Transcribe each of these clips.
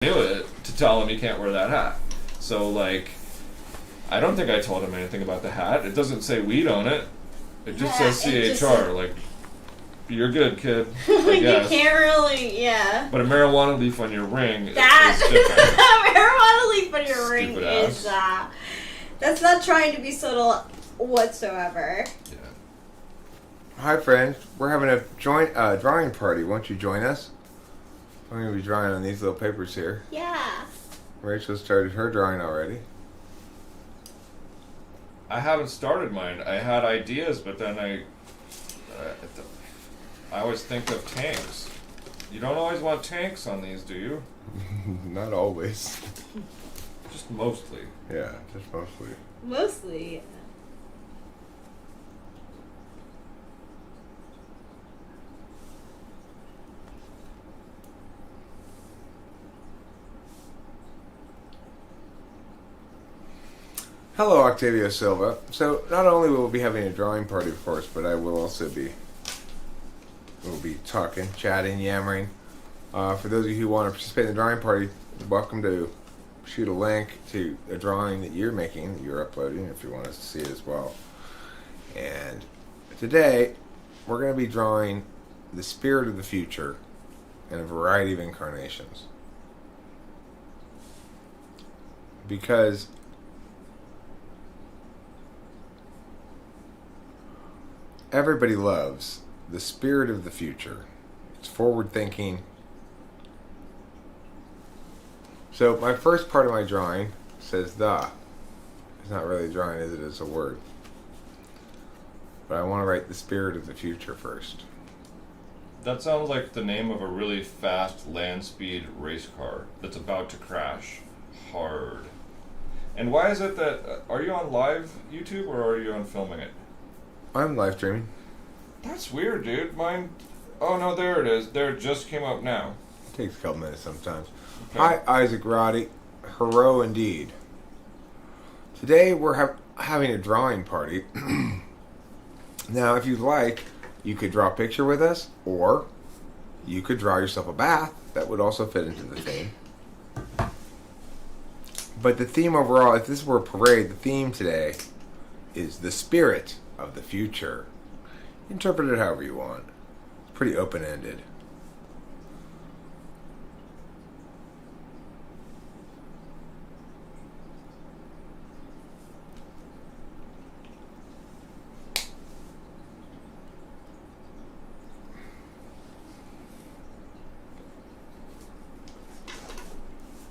knew it to tell him he can't wear that hat. So, like, I don't think I told him anything about the hat. It doesn't say weed on it. It just says CHR. Like, you're good, kid. Like, you can't really, But a marijuana leaf on your ring is different. A marijuana leaf on your ring Stupid is, that's not trying to be subtle whatsoever. Yeah. Hi, friends. We're having a joint drawing party. Won't you join us? I'm going to be drawing on these little papers here. Yeah. Rachel started her drawing already. I haven't started mine. I had ideas, but then I always think of tanks. You don't always want tanks on these, do you? Not always. Just mostly. Yeah, just mostly. Mostly. Hello, Octavio Silva. So, not only will we be having a drawing party, of course, but I will also be talking, chatting, yammering. For those of you who want to participate in the drawing party, you're welcome to shoot a link to a drawing that you're making, that you're uploading, if you want us to see it as well. And today, we're going to be drawing the spirit of the future in a variety of incarnations. Because everybody loves the spirit of the future. It's forward thinking. So my first part of my drawing says the. It's not really a drawing, is it? It's a word. But I want to write the spirit of the future first. That sounds like the name of a really fast land speed race car that's about to crash hard. And why is it that, are you on live YouTube or are you on filming it? I'm live streaming. That's weird, dude. Mine, oh no, there it is. There, it just came up now. It takes a couple minutes sometimes. Okay. Hi, Isaac Roddy. Hero indeed. Today we're having a drawing party. Now, if you'd like, you could draw a picture with us, or you could draw yourself a bath. That would also fit into the theme. But the theme overall, if this were a parade, the theme today is the spirit of the future. Interpret it however you want. It's pretty open-ended.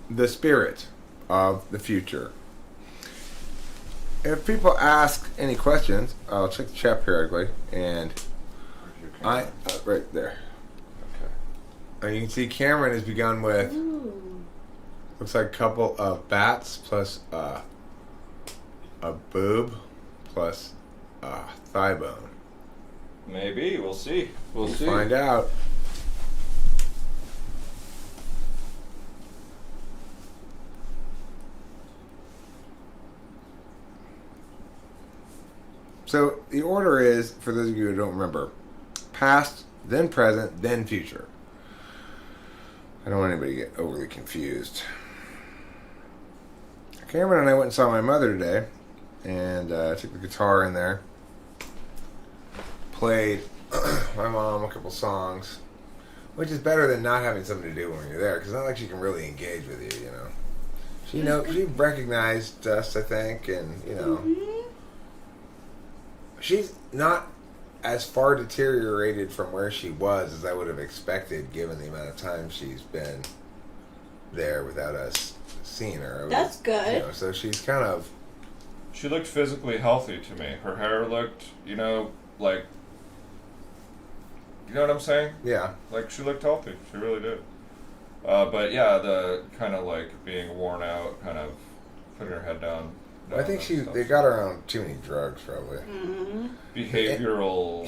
The spirit of the future. If people ask any questions, I'll check the chat periodically, and right there. Okay. And you can see Cameron has begun with looks like a couple of bats plus a boob plus a thigh bone. Maybe, we'll see. We'll see. Find out. So the order is, for those of you who don't remember, past, then present, then future. I don't want anybody to get overly confused. Cameron and I went and saw my mother today, and took the guitar in there, played my mom a couple songs, which is better than not having something to do when you're there, because it's not like she can really engage with you, you know. She recognized us, I think, and, you know. She's not as far deteriorated from where she was as I would have expected, given the amount of time she's been there without us seeing her. That's good. You know, so she's kind of... She looked physically healthy to me. Her hair looked, like... You know what I'm saying? Yeah. Like, she looked healthy. She really did. But yeah, the kind of like being worn out, kind of putting her head down. I think they got her on too many drugs, probably. Behavioral.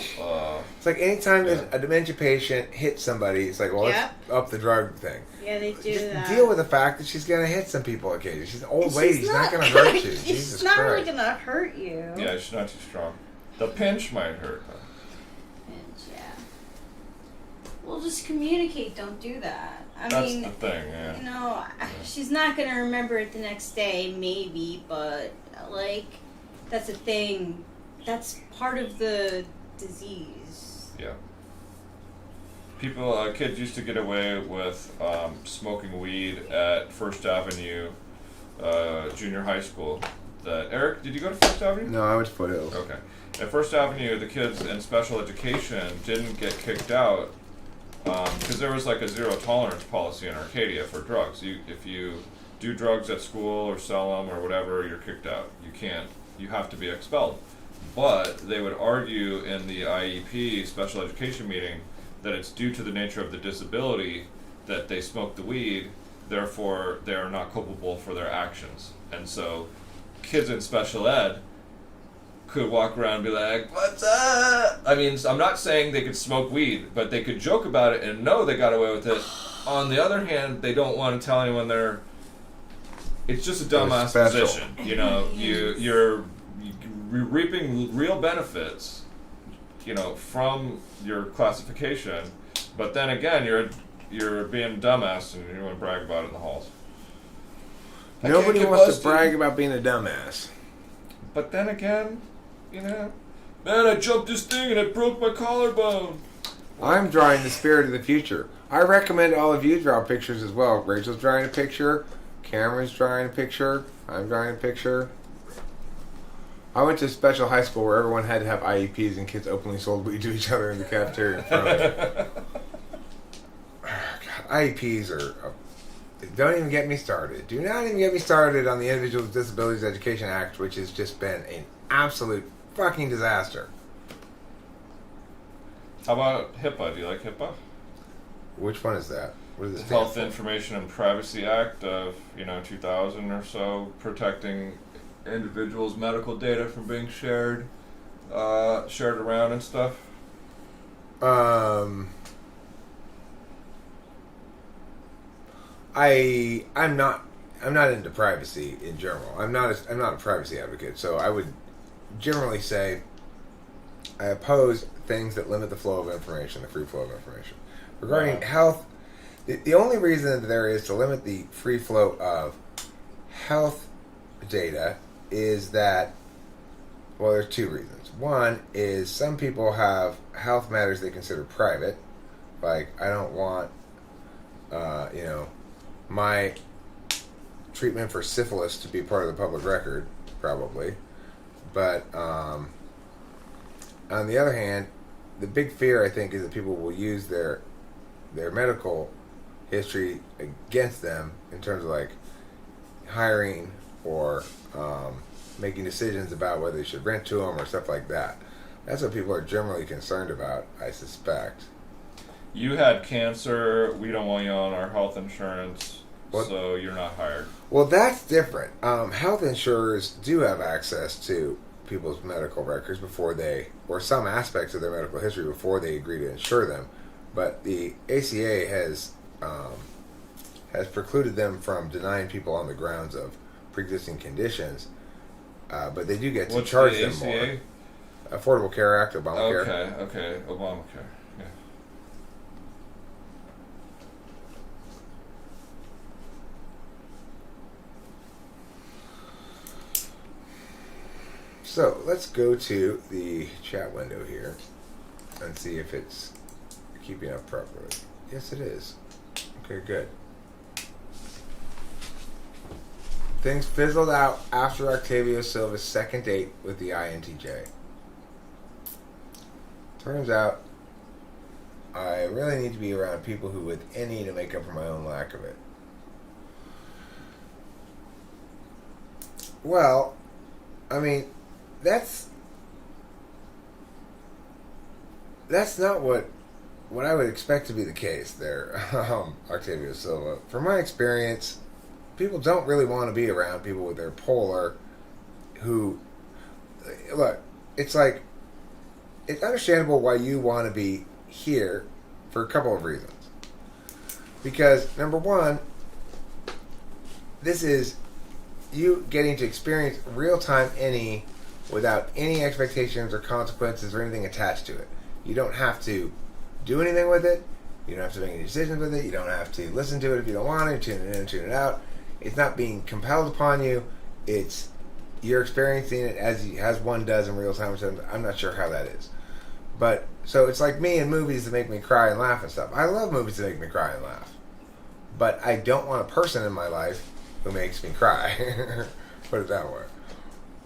It's like anytime a dementia patient hits somebody, it's like, well, let's up the drug thing. Yeah, they do Just that. deal with the fact that she's going to hit some people occasionally. She's an old lady. She's not going to hurt you. Jesus She's not Christ. really going to hurt you. Yeah, she's not too strong. The pinch might hurt. Yeah. Well, just communicate. Don't do that. I That's mean, the thing, yeah. you know, she's not gonna remember it the next day, maybe, but like, that's a thing. That's part of the disease. Yeah. Kids used to get away with smoking weed at First Avenue Junior High School. Eric, did you go to First Avenue? No, I went to Foothills. Okay. At First Avenue, the kids in special education didn't get kicked out because there was like a zero tolerance policy in Arcadia for drugs. If you do drugs at school or sell them or whatever, you're kicked out. You have to be expelled. But they would argue in the IEP special education meeting that it's due to the nature of the disability that they smoked the weed, therefore they are not culpable for their actions. And so kids in special ed could walk around and be like, "What's up?" I mean, I'm not saying they could smoke weed, but they could joke about it and know they got away with it. On the other hand, they don't want to tell anyone they're. It's just a dumbass position, you know. You're reaping real benefits, you know, from your classification, but then again, you're being a dumbass and you want to brag about it in the halls. Nobody wants to brag about being a dumbass. But then again, you know, man, I jumped this thing and it broke my collarbone. I'm drawing the spirit of the future. I recommend all of you draw pictures as well. Rachel's drawing a picture. Cameron's drawing a picture. I'm drawing a picture. I went to a special high school where everyone had to have IEPs and kids openly sold weed to each other in the cafeteria in front. God, IEPs are... Don't even get me started. Do not even get me started on the Individuals with Disabilities Education Act, which has just been an absolute fucking disaster. How about HIPAA? Do you like HIPAA? Which one is that? What is The it? Health Information and Privacy Act of 2000 or so, protecting individuals' medical data from being shared around and stuff. I'm not into privacy in general. I'm not a privacy advocate, so I would generally say I oppose things that limit the flow of information, the free flow of information. Regarding health, the only reason that there is to limit the free flow of health data is that, well, there's two reasons. One is some people have health matters they consider private, like I don't want, my treatment for syphilis to be part of the public record, probably. But on the other hand, the big fear, I think, is that people will use their medical history against them in terms of like hiring or making decisions about whether they should rent to them or stuff like that. That's what people are generally concerned about, I suspect. You had cancer, we don't want you on our health insurance, What? so you're not hired. Well, that's different. Health insurers do have access to people's medical records before they, or some aspects of their medical history before they agree to insure them. But the ACA has precluded them from denying people on the grounds of pre-existing conditions. But they do get to What's charge the them ACA? more. Affordable Care Act, Obamacare. Okay, Obamacare. Yeah. So let's go to the chat window here and see if it's keeping up properly. Yes, it is. Okay, good. Things fizzled out after Octavio Silva's second date with the INTJ. Turns out I really need to be around people who with any to make up for my own lack of it. Well, I mean, that's not what I would expect to be the case there, Octavio Silva. From my experience, people don't really want to be around people with their polar who, look, it's like, it's understandable why you want to be here for a couple of reasons. Because, number one, this is you getting to experience real-time any without any expectations or consequences or anything attached to it. You don't have to do anything with it. You don't have to make any decisions with it. You don't have to listen to it if you don't want to. Tune it in, tune it out. It's not being compelled upon you. It's you're experiencing it as one does in real time. Which I'm not sure how that is. But, so it's like me in movies that make me cry and laugh and stuff. I love movies that make me cry and laugh. But I don't want a person in my life who makes me cry. Put it that way.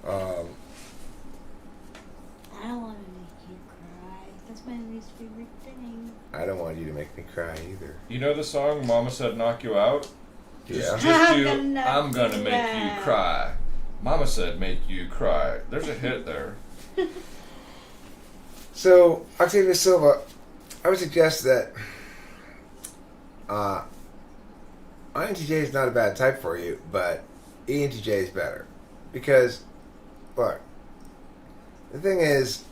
I don't want to make you cry. That's my least favorite thing. I don't want you to make me cry either. You know the song "Mama Said Knock You Out"? Yeah. I'm gonna make you cry. Mama said make you cry. There's a hit there. So, Octavia Silva, I would suggest that INTJ is not a bad type for you, but ENTJ is better. Because, look, the thing is,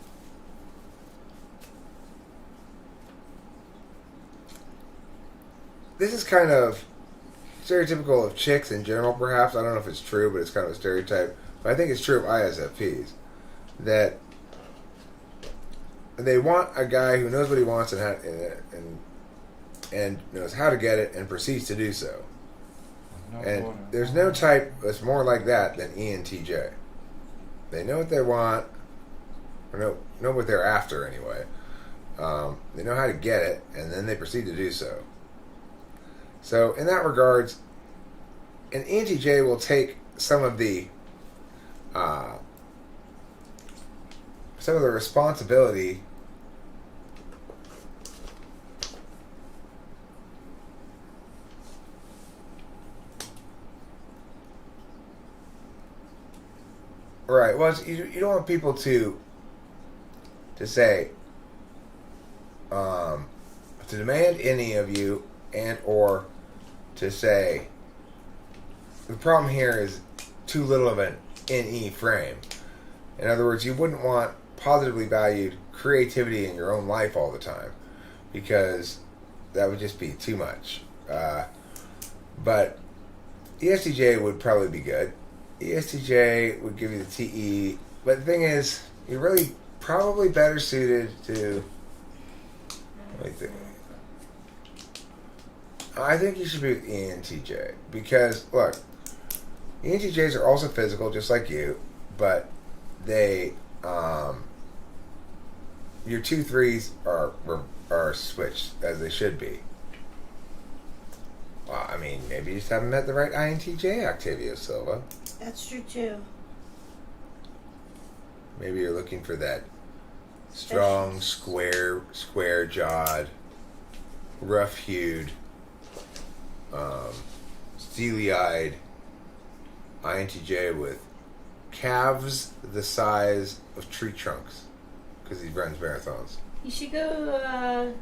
this is kind of stereotypical of chicks in general, perhaps. I don't know if it's true, but it's kind of a stereotype. But I think it's true of ISFPs. That they want a guy who knows what he wants and knows how to get it and proceeds to do so. And there's no type that's more like that than ENTJ. They know what they want, or know what they're after anyway. They know how to get it, and then they proceed to do so. So in that regards, an ENTJ will take some of the responsibility right. Well, you don't want people to say to demand any of you, and or to say the problem here is too little of an NE frame. In other words, you wouldn't want positively valued creativity in your own life all the time, because that would just be too much. But ESTJ would probably be good. ESTJ would give you the TE, but the thing is, you're really probably better suited to. Let me think. I think you should be with ENTJ, because look, ENTJs are also physical, just like you, but they, your 2-3s are switched as they should be. Well, I mean, maybe you just haven't met the right INTJ, Octavia Silva. That's true too. Maybe you're looking for that strong, square-jawed, rough-hued, steely-eyed INTJ with calves the size of tree trunks, because he runs marathons. You should go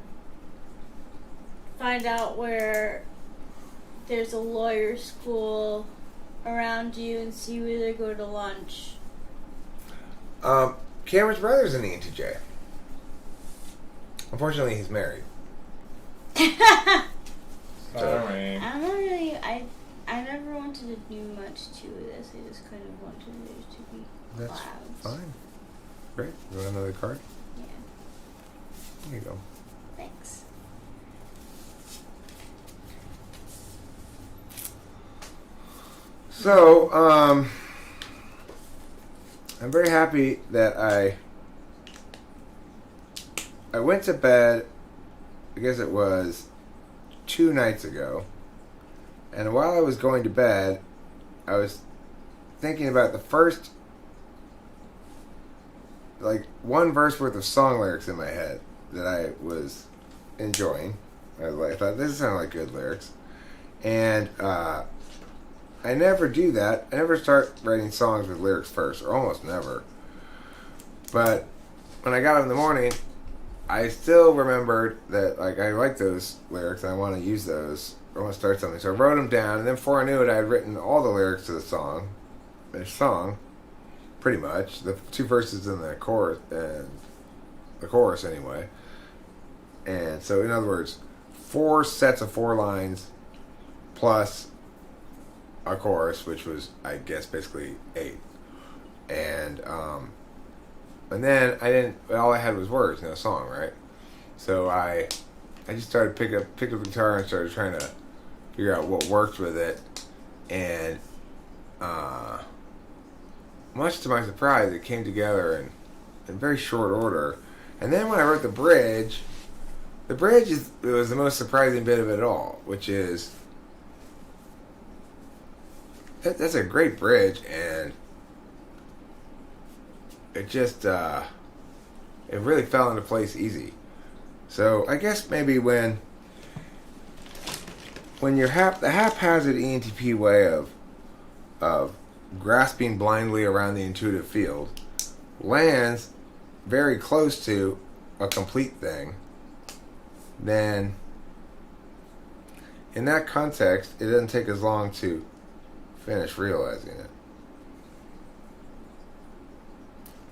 find out where there's a lawyer school around you and see where they go to lunch. Cameron's brother's an ENTJ. Unfortunately, he's married. Sorry. I'm not really. I never wanted to do much to this. I just kind of wanted there to be That's clouds. fine. Great. You want another card? Yeah. There you go. Thanks. So, I'm very happy that I went to bed, I guess it was 2 nights ago, and while I was going to bed, I was thinking about the first, like, one verse worth of song lyrics in my head that I was enjoying. I thought, this sounded like good lyrics. And, I never do that. I never start writing songs with lyrics first, or almost never. But when I got up in the morning, I still remembered that, like, I like those lyrics and I want to use those. I want to start something. So I wrote them down, and then before I knew it, I had written all the lyrics to the song. Pretty much. The 2 verses and the chorus anyway. And so, in other words, 4 sets of 4 lines plus a chorus, which was, I guess, basically 8. And then all I had was words, no song, right? So I I just started pick up the guitar and started trying to figure out what worked with it, and much to my surprise, it came together in very short order. And then when I wrote the bridge was the most surprising bit of it all, which is that's a great bridge, and it just it really fell into place easy. So I guess maybe when you're the haphazard ENTP way of grasping blindly around the intuitive field lands very close to a complete thing, then in that context, it doesn't take as long to finish realizing it.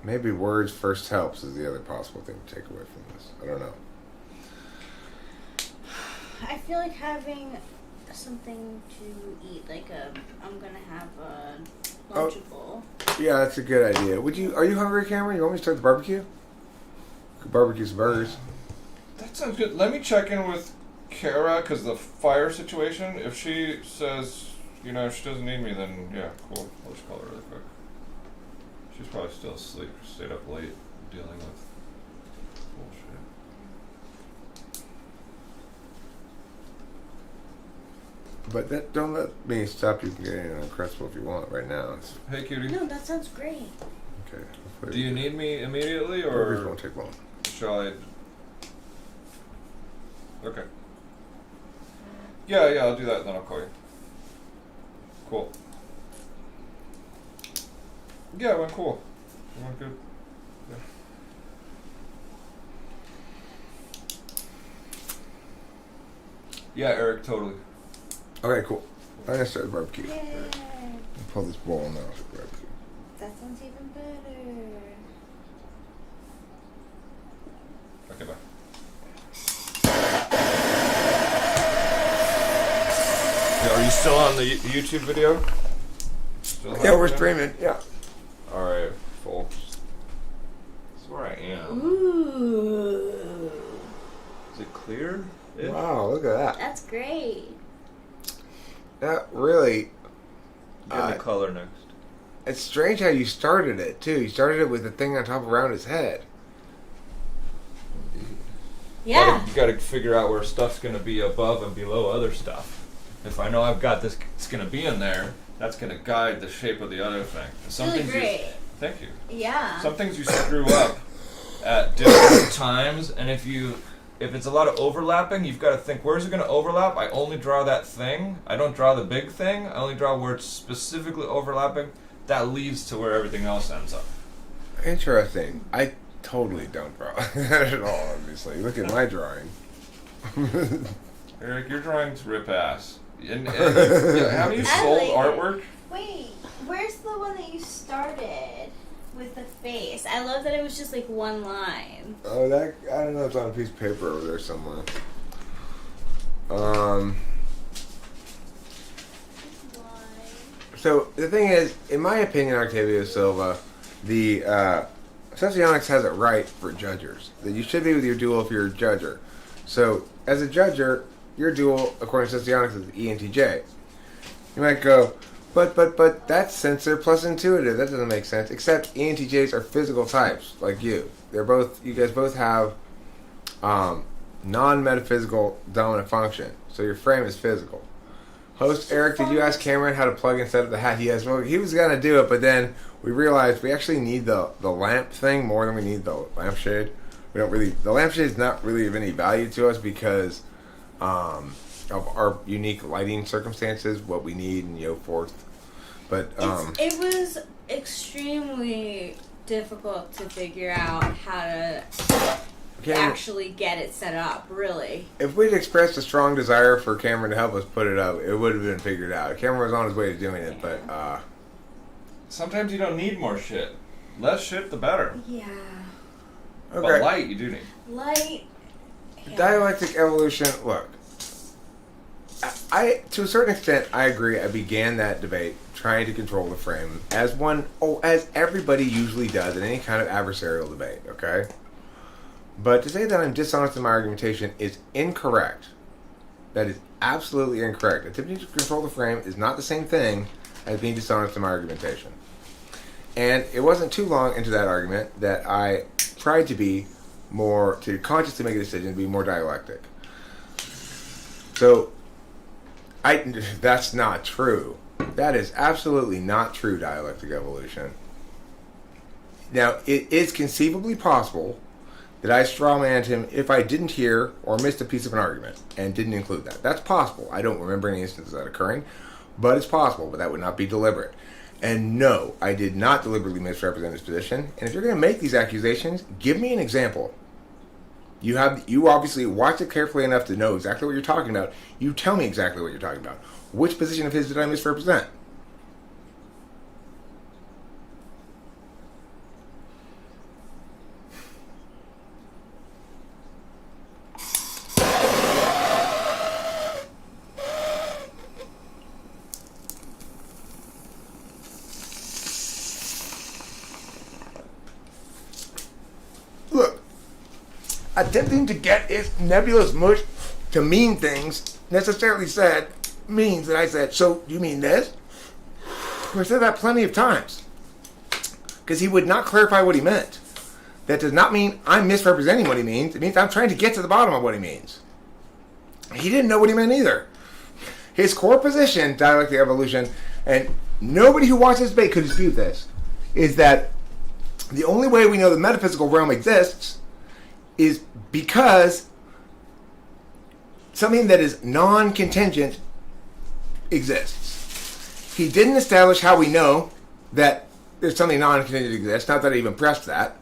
Maybe words first helps is the other possible thing to take away from this. I don't know. I feel like having something to eat, like I'm gonna have a Lunchable. Yeah, that's a good idea. Are you hungry, Cameron? You want me to start the barbecue? Could barbecue some burgers. That sounds good. Let me check in with Kara, because the fire situation, if she says, she doesn't need me, then yeah, cool. I'll just call her really quick. She's probably still asleep. Stayed up late dealing with bullshit. But don't let me stop you from getting uncrustable if you want right now. Hey, cutie. No, that sounds great. Okay. Do you need me immediately, or burgers won't take long? shall I? Okay. Yeah, I'll do that, and then I'll call you. Cool. Yeah, it went cool. It went good. Yeah, Eric, totally. Okay, cool. I'm gonna start the barbecue. Yay! I'll pull this bowl now for barbecue. That sounds even better. Okay, bye. Yeah, are you still on the YouTube video? Still Yeah, we're happening? streaming. Yeah. Alright, folks. This is where I am. Ooh. Is it clear? Wow, look at that. That's great. That really. Get the color next. It's strange how you started it too. You started it with the thing on top around his head. Yeah. You gotta figure out where stuff's gonna be above and below other stuff. If I know I've got this, it's gonna be in there, that's gonna guide the shape of the other thing. Some Really things great. Thank you. Yeah. Some things you screw up at different times, and if it's a lot of overlapping, you've got to think, where's it going to overlap? I only draw that thing. I don't draw the big thing. I only draw where it's specifically overlapping. That leads to where everything else ends up. Interesting. I totally don't draw that at all, obviously. Look at my drawing. Eric, your drawings rip ass. And haven't you sold artwork? Wait, where's the one that you started with the face? I love that it was just like one line. Oh, I don't know. It's on a piece of paper over there somewhere. So the thing is, in my opinion, Octavio Silva, the Socionics has it right for judgers. That you should be with your dual if you're a judger. So as a judger, your dual, according to Socionics, is ENTJ. You might go, but that's sensor plus intuitive. That doesn't make sense. Except ENTJs are physical types, like you. You guys both have non-metaphysical dominant function. So your frame is physical. Host Eric, did you ask Cameron how to plug and set up the hat? Yes, well, he was gonna do it, but then we realized we actually need the lamp thing more than we need the lampshade. The lampshade is not really of any value to us because of our unique lighting circumstances, what we need, and so forth. But it was extremely difficult to figure out how to actually get it set up, really. If we'd expressed a strong desire for Cameron to help us put it up, it would have been figured out. Cameron was on his way to doing it, but sometimes you don't need more shit. Less shit, the better. Yeah. okay. But light, you do need. Light. Dialectic evolution. Look, I to a certain extent, I agree. I began that debate trying to control the frame as everybody usually does in any kind of adversarial debate. Okay, But to say that I'm dishonest in my argumentation is incorrect. That is absolutely incorrect. Attempting to control the frame is not the same thing as being dishonest in my argumentation. And it wasn't too long into that argument that I tried to consciously make a decision to be more dialectic. So, that's not true. That is absolutely not true, dialectic evolution. Now, it is conceivably possible that I strawmanned him if I didn't hear or missed a piece of an argument and didn't include that. That's possible. I don't remember any instances of that occurring, but it's possible, but that would not be deliberate. And no, I did not deliberately misrepresent his position. And if you're going to make these accusations, give me an example. You obviously watched it carefully enough to know exactly what you're talking about. You tell me exactly what you're talking about. Which position of his did I misrepresent? Look, attempting to get his nebulous mush to mean things necessarily means that I said, so you mean this? I said that plenty of times. Because he would not clarify what he meant. That does not mean I'm misrepresenting what he means. It means I'm trying to get to the bottom of what he means. He didn't know what he meant either. His core position, dialectic evolution, and nobody who watches this debate could dispute this, is that the only way we know the metaphysical realm exists is because something that is non-contingent exists. He didn't establish how we know that there's something non-contingent exists, not that I even pressed that.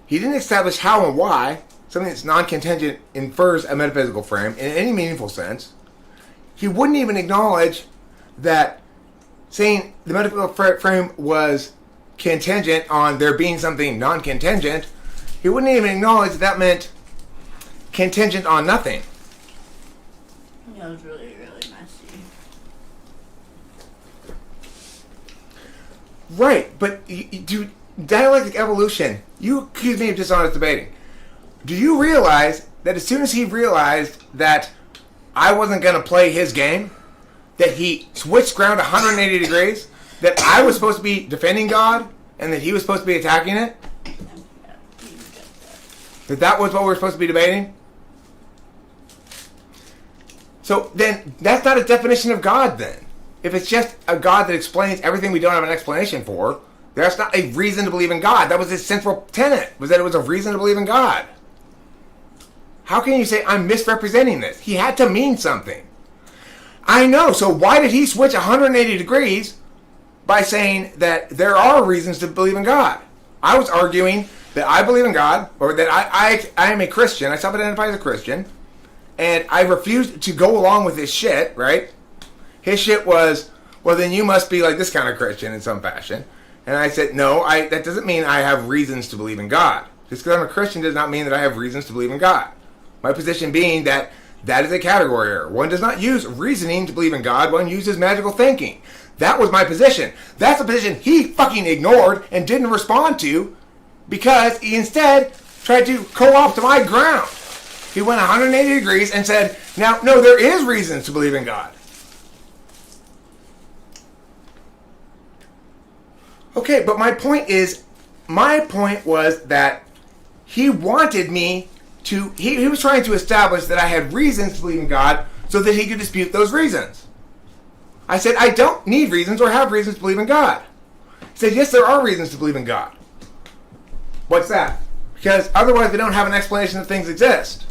He didn't establish how and why something that's non-contingent infers a metaphysical frame in any meaningful sense. He wouldn't even acknowledge that saying the metaphysical frame was contingent on there being something non-contingent. He wouldn't even acknowledge that meant contingent on nothing. That was really, really messy. Right, but dialectic evolution, you accuse me of dishonest debating. Do you realize that as soon as he realized that I wasn't going to play his game, that he switched ground 180 degrees, that I was supposed to be defending God, and that he was supposed to be attacking it? That was what we were supposed to be debating? So then, that's not a definition of God then. If it's just a God that explains everything we don't have an explanation for, that's not a reason to believe in God. That was his central tenet, was that it was a reason to believe in God. How can you say I'm misrepresenting this? He had to mean something. I know, so why did he switch 180 degrees by saying that there are reasons to believe in God? I was arguing that I believe in God, or that I am a Christian, I self-identify as a Christian, and I refused to go along with his shit, right? His shit was, well then you must be like this kind of Christian in some fashion. And I said, no, that doesn't mean I have reasons to believe in God. Just because I'm a Christian does not mean that I have reasons to believe in God. My position being that that is a category error. One does not use reasoning to believe in God, one uses magical thinking. That was my position. That's a position he fucking ignored and didn't respond to because he instead tried to co-opt my ground. He went 180 degrees and said, now, no, there is reasons to believe in God. Okay, but my point was that he wanted me to, he was trying to establish that I had reasons to believe in God so that he could dispute those reasons. I said, I don't need reasons or have reasons to believe in God. He said, yes, there are reasons to believe in God. What's that? Because otherwise we don't have an explanation that things exist.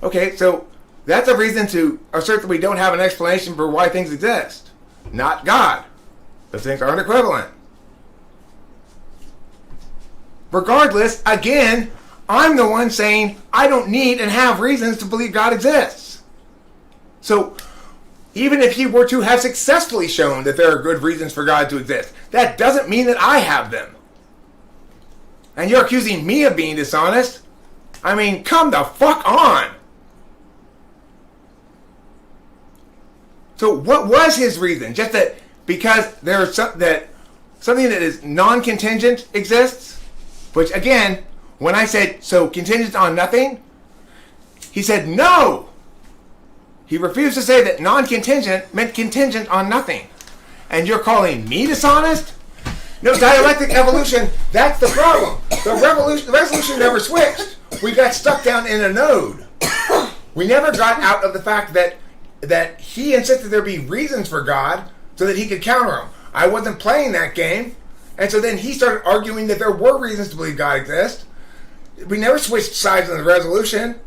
Okay, so that's a reason to assert that we don't have an explanation for why things exist. Not God. Those things aren't equivalent. Regardless, again, I'm the one saying I don't need and have reasons to believe God exists. So, even if he were to have successfully shown that there are good reasons for God to exist, that doesn't mean that I have them. And you're accusing me of being dishonest? I mean, come the fuck on. So what was his reason? Just that because there's something that is non-contingent exists? Which, again, When I said, so contingent on nothing, he said no. He refused to say that non-contingent meant contingent on nothing. And you're calling me dishonest? No, dialectic evolution, that's the problem. The resolution never switched. We got stuck down in a node. We never got out of the fact that he insisted there be reasons for God so that he could counter them. I wasn't playing that game. And so then he started arguing that there were reasons to believe God exists. We never switched sides on the resolution.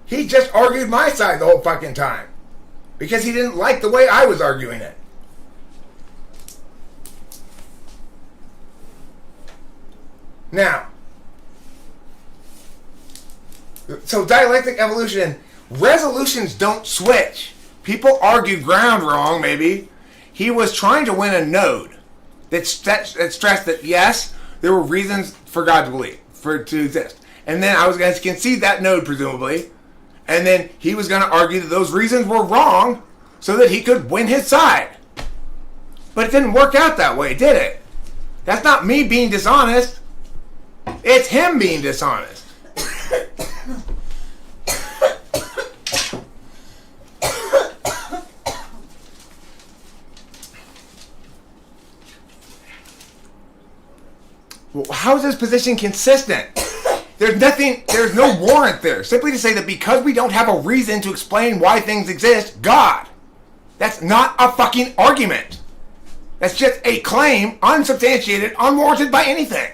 He just argued my side the whole fucking time. Because he didn't like the way I was arguing it. Now, so dialectic evolution, resolutions don't switch. People argue ground wrong, maybe. He was trying to win a node that stressed that, yes, there were reasons for God to believe, for it to exist. And then I was going to concede that node, presumably. And then he was going to argue that those reasons were wrong so that he could win his side. But it didn't work out that way, did it? That's not me being dishonest. It's him being dishonest. Well, how is this position consistent? There's no warrant there. Simply to say that because we don't have a reason to explain why things exist, God. That's not a fucking argument. That's just a claim, unsubstantiated, unwarranted by anything.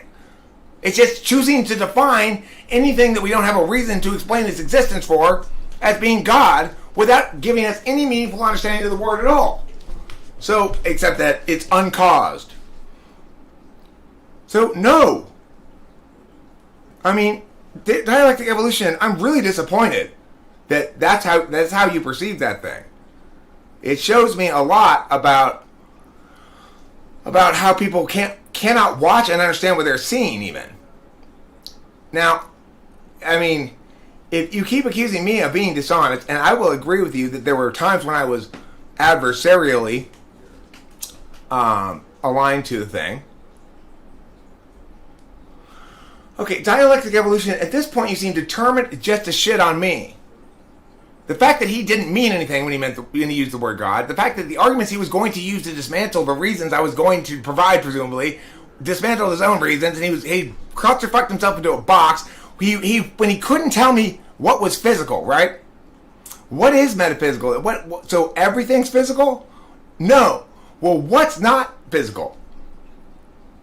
It's just choosing to define anything that we don't have a reason to explain its existence for as being God without giving us any meaningful understanding of the word at all. So, except that it's uncaused. So, no. I mean, dialectic evolution, I'm really disappointed that that's how you perceive that thing. It shows me a lot about how people cannot watch and understand what they're seeing even. Now, I mean, if you keep accusing me of being dishonest, and I will agree with you that there were times when I was adversarially aligned to the thing. Okay, dialectic evolution, at this point you seem determined just to shit on me. The fact that he didn't mean anything when he used the word God, the fact that the arguments he was going to use to dismantle the reasons I was going to provide, presumably, dismantled his own reasons, and he clusterfucked himself into a box. When he couldn't tell me what was physical, right? What is metaphysical? So everything's physical? No. Well, what's not physical?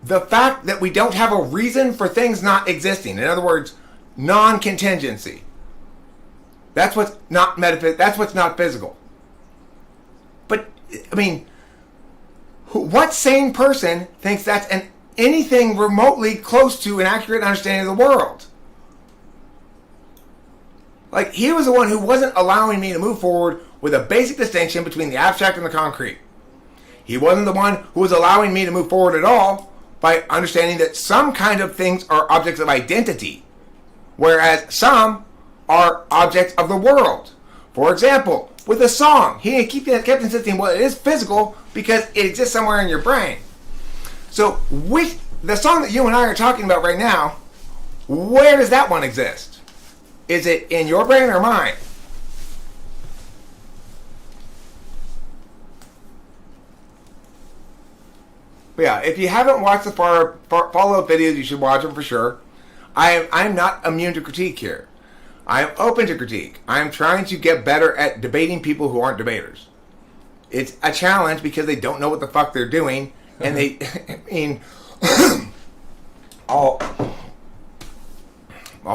The fact that we don't have a reason for things not existing. In other words, non-contingency. That's what's not that's what's not physical. But, I mean, what sane person thinks that's anything remotely close to an accurate understanding of the world? Like, he was the one who wasn't allowing me to move forward with a basic distinction between the abstract and the concrete. He wasn't the one who was allowing me to move forward at all by understanding that some kind of things are objects of identity, whereas some are objects of the world. For example, with a song, he kept insisting, well, it is physical because it exists somewhere in your brain. So, the song that you and I are talking about right now, where does that one exist? Is it in your brain or mine? But yeah, if you haven't watched the follow-up videos, you should watch them for sure. I'm not immune to critique here. I am open to critique. I am trying to get better at debating people who aren't debaters. It's a challenge because they don't know what the fuck they're doing, and they, I mean, I'll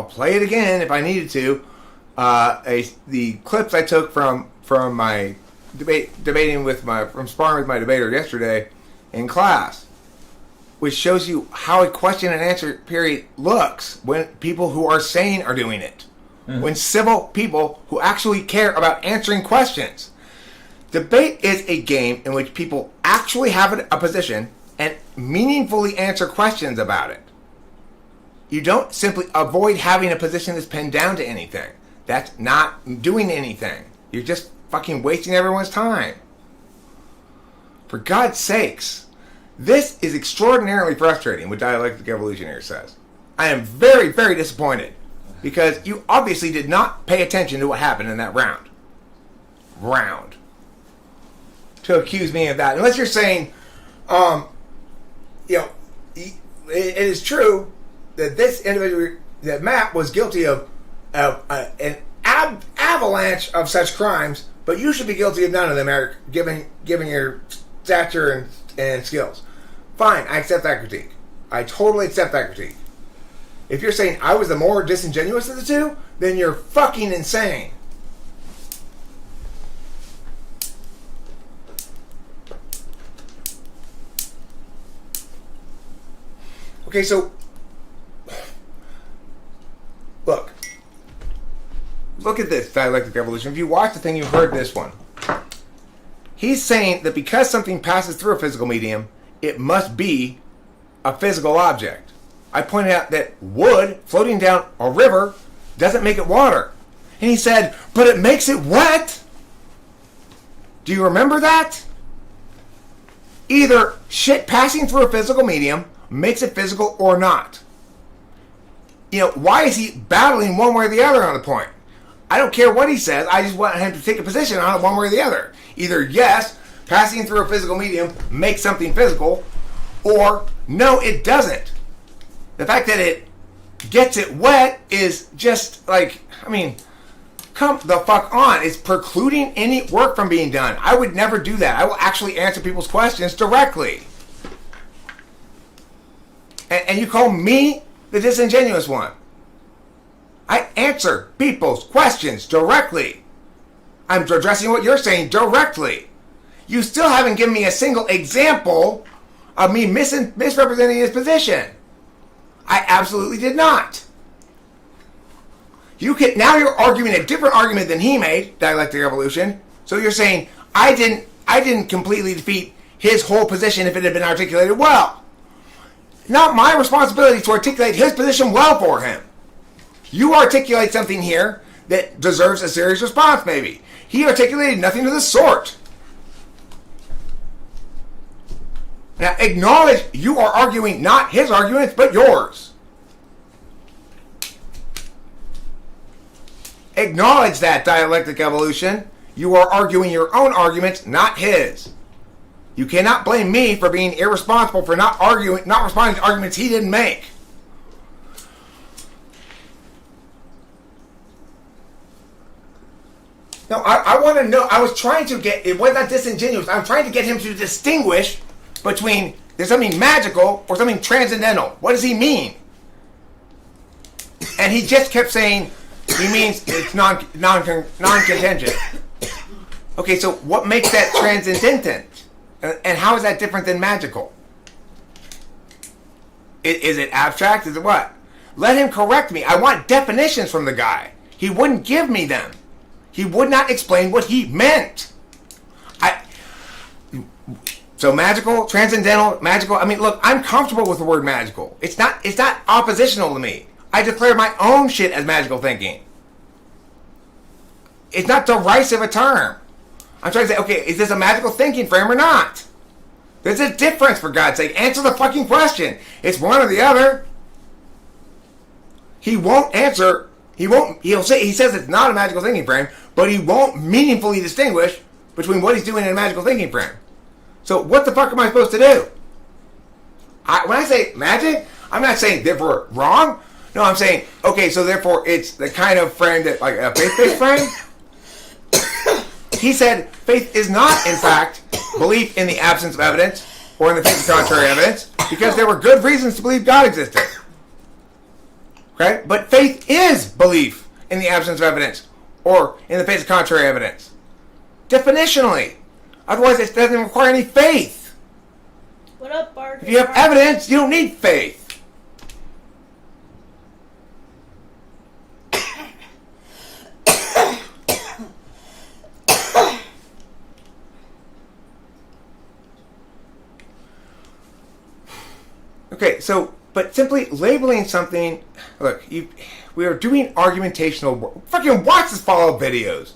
play it again if I needed to. The clips I took from my from sparring with my debater yesterday in class, which shows you how a question and answer period looks when people who are sane are doing it. When civil people who actually care about answering questions. Debate is a game in which people actually have a position and meaningfully answer questions about it. You don't simply avoid having a position that's pinned down to anything. That's not doing anything. You're just fucking wasting everyone's time. For God's sakes, this is extraordinarily frustrating, what dialectic evolutionary says. I am very, very disappointed because you obviously did not pay attention to what happened in that round. To accuse me of that. Unless you're saying, it is true that this individual, that Matt was guilty of an avalanche of such crimes, but you should be guilty of none of them, Eric, given your stature and skills. Fine, I accept that critique. I totally accept that critique. If you're saying I was the more disingenuous of the two, then you're fucking insane. Okay, so look at this dialectic evolution. If you watch the thing, you heard this one. He's saying that because something passes through a physical medium, it must be a physical object. I pointed out that wood floating down a river doesn't make it water. And he said, but it makes it wet. Do you remember that? Either shit passing through a physical medium makes it physical or not. Why is he battling one way or the other on the point? I don't care what he says. I just want him to take a position on it one way or the other. Either yes, passing through a physical medium makes something physical, or no, it doesn't. The fact that it gets it wet is just come the fuck on. It's precluding any work from being done. I would never do that. I will actually answer people's questions directly. And you call me the disingenuous one. I answer people's questions directly. I'm addressing what you're saying directly. You still haven't given me a single example of me misrepresenting his position. I absolutely did not. Now you're arguing a different argument than he made, dialectic evolution. So you're saying I didn't completely defeat his whole position if it had been articulated well. Not my responsibility to articulate his position well for him. You articulate something here that deserves a serious response, maybe. He articulated nothing of the sort. Now, acknowledge you are arguing not his arguments, but yours. Acknowledge that, dialectic evolution. You are arguing your own arguments, not his. You cannot blame me for being irresponsible for not responding to arguments he didn't make. No, I want to know. I was trying to get, it was not disingenuous. I'm trying to get him to distinguish between there's something magical or something transcendental. What does he mean? And he just kept saying he means it's non-contingent. Okay, so what makes that transcendent? And how is that different than magical? Is it abstract? Is it what? Let him correct me. I want definitions from the guy. He wouldn't give me them. He would not explain what he meant. So magical, transcendental, magical. Look, I'm comfortable with the word magical. It's not oppositional to me. I declare my own shit as magical thinking. It's not derisive a term. I'm trying to say, okay, is this a magical thinking frame or not? There's a difference, for God's sake. Answer the fucking question. It's one or the other. He won't answer. He says it's not a magical thinking frame, but he won't meaningfully distinguish between what he's doing in a magical thinking frame. So what the fuck am I supposed to do? When I say magic, I'm not saying therefore wrong. No, I'm saying, okay, so therefore it's the kind of frame that, like a faith-based frame. He said faith is not, in fact, belief in the absence of evidence or in the face of contrary evidence, because there were good reasons to believe God existed. Okay? But faith is belief in the absence of evidence or in the face of contrary evidence. Definitionally. Otherwise, it doesn't require any faith. What up, Bart? If you have evidence, you don't need faith. Okay, so, but simply labeling something, look, we are doing argumentational work. Fucking watch this follow-up videos.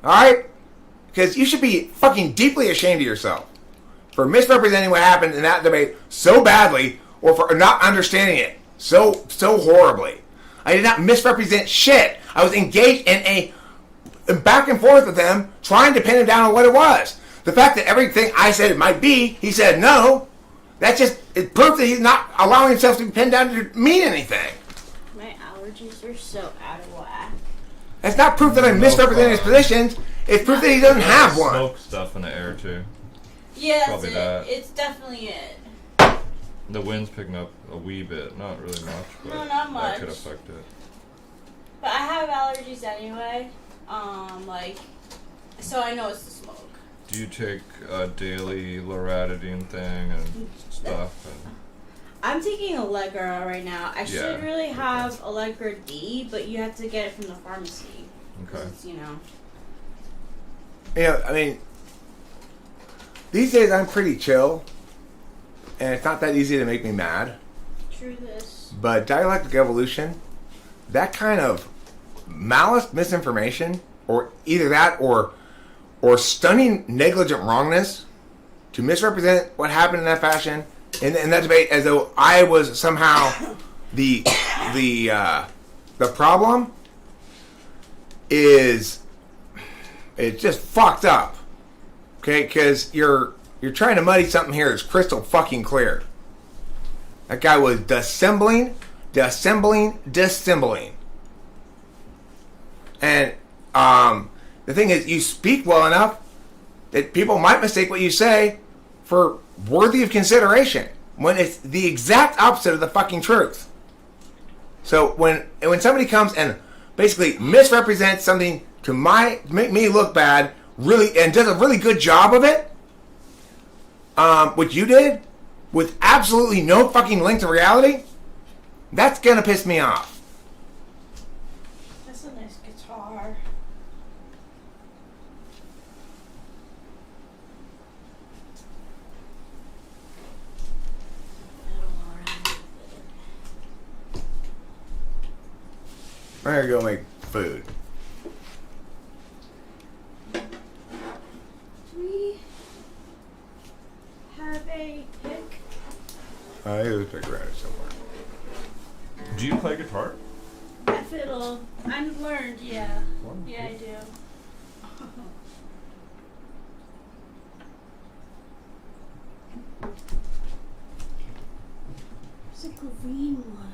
Alright? Because you should be fucking deeply ashamed of yourself for misrepresenting what happened in that debate so badly, or for not understanding it. so horribly. I did not misrepresent shit. I was engaged in a back and forth with them, trying to pin him down on what it was. The fact that everything I said it might be, he said no, that's just it proof that he's not allowing himself to be pinned down to mean anything. My allergies are so out of whack. That's not proof that I'm misrepresenting his positions. It's proof that he doesn't have one. Smoke stuff in the air too. Yeah, that's Probably it. that. It's definitely it. The wind's picking up a wee bit, not really much, but No, not much. that could affect it. But I have allergies anyway. So I know it's the smoke. Do you take a daily loratadine thing and stuff? And I'm taking Allegra right now. I should Yeah, really okay. have Allegra D, but you have to get it from the pharmacy. okay. It's, you know. I mean, these days I'm pretty chill, and it's not that easy to make me mad. True this. But dialectic evolution, that kind of malice, misinformation, or either that or stunning negligent wrongness to misrepresent what happened in that fashion in that debate as though I was somehow the problem is it's just fucked up. Okay, because you're trying to muddy something here that's crystal fucking clear. That guy was dissembling. And the thing is, you speak well enough that people might mistake what you say for worthy of consideration when it's the exact opposite of the fucking truth. So when somebody comes and basically misrepresents something to make me look bad, really, and does a really good job of it, which you did, with absolutely no fucking link to reality, that's gonna piss me off. That's a nice guitar. I'm gonna go make food. Do we have a pick? I was pick around it somewhere. Do you play guitar? I fiddle. I've learned, yeah. Well, Yeah, I do. There's a green one.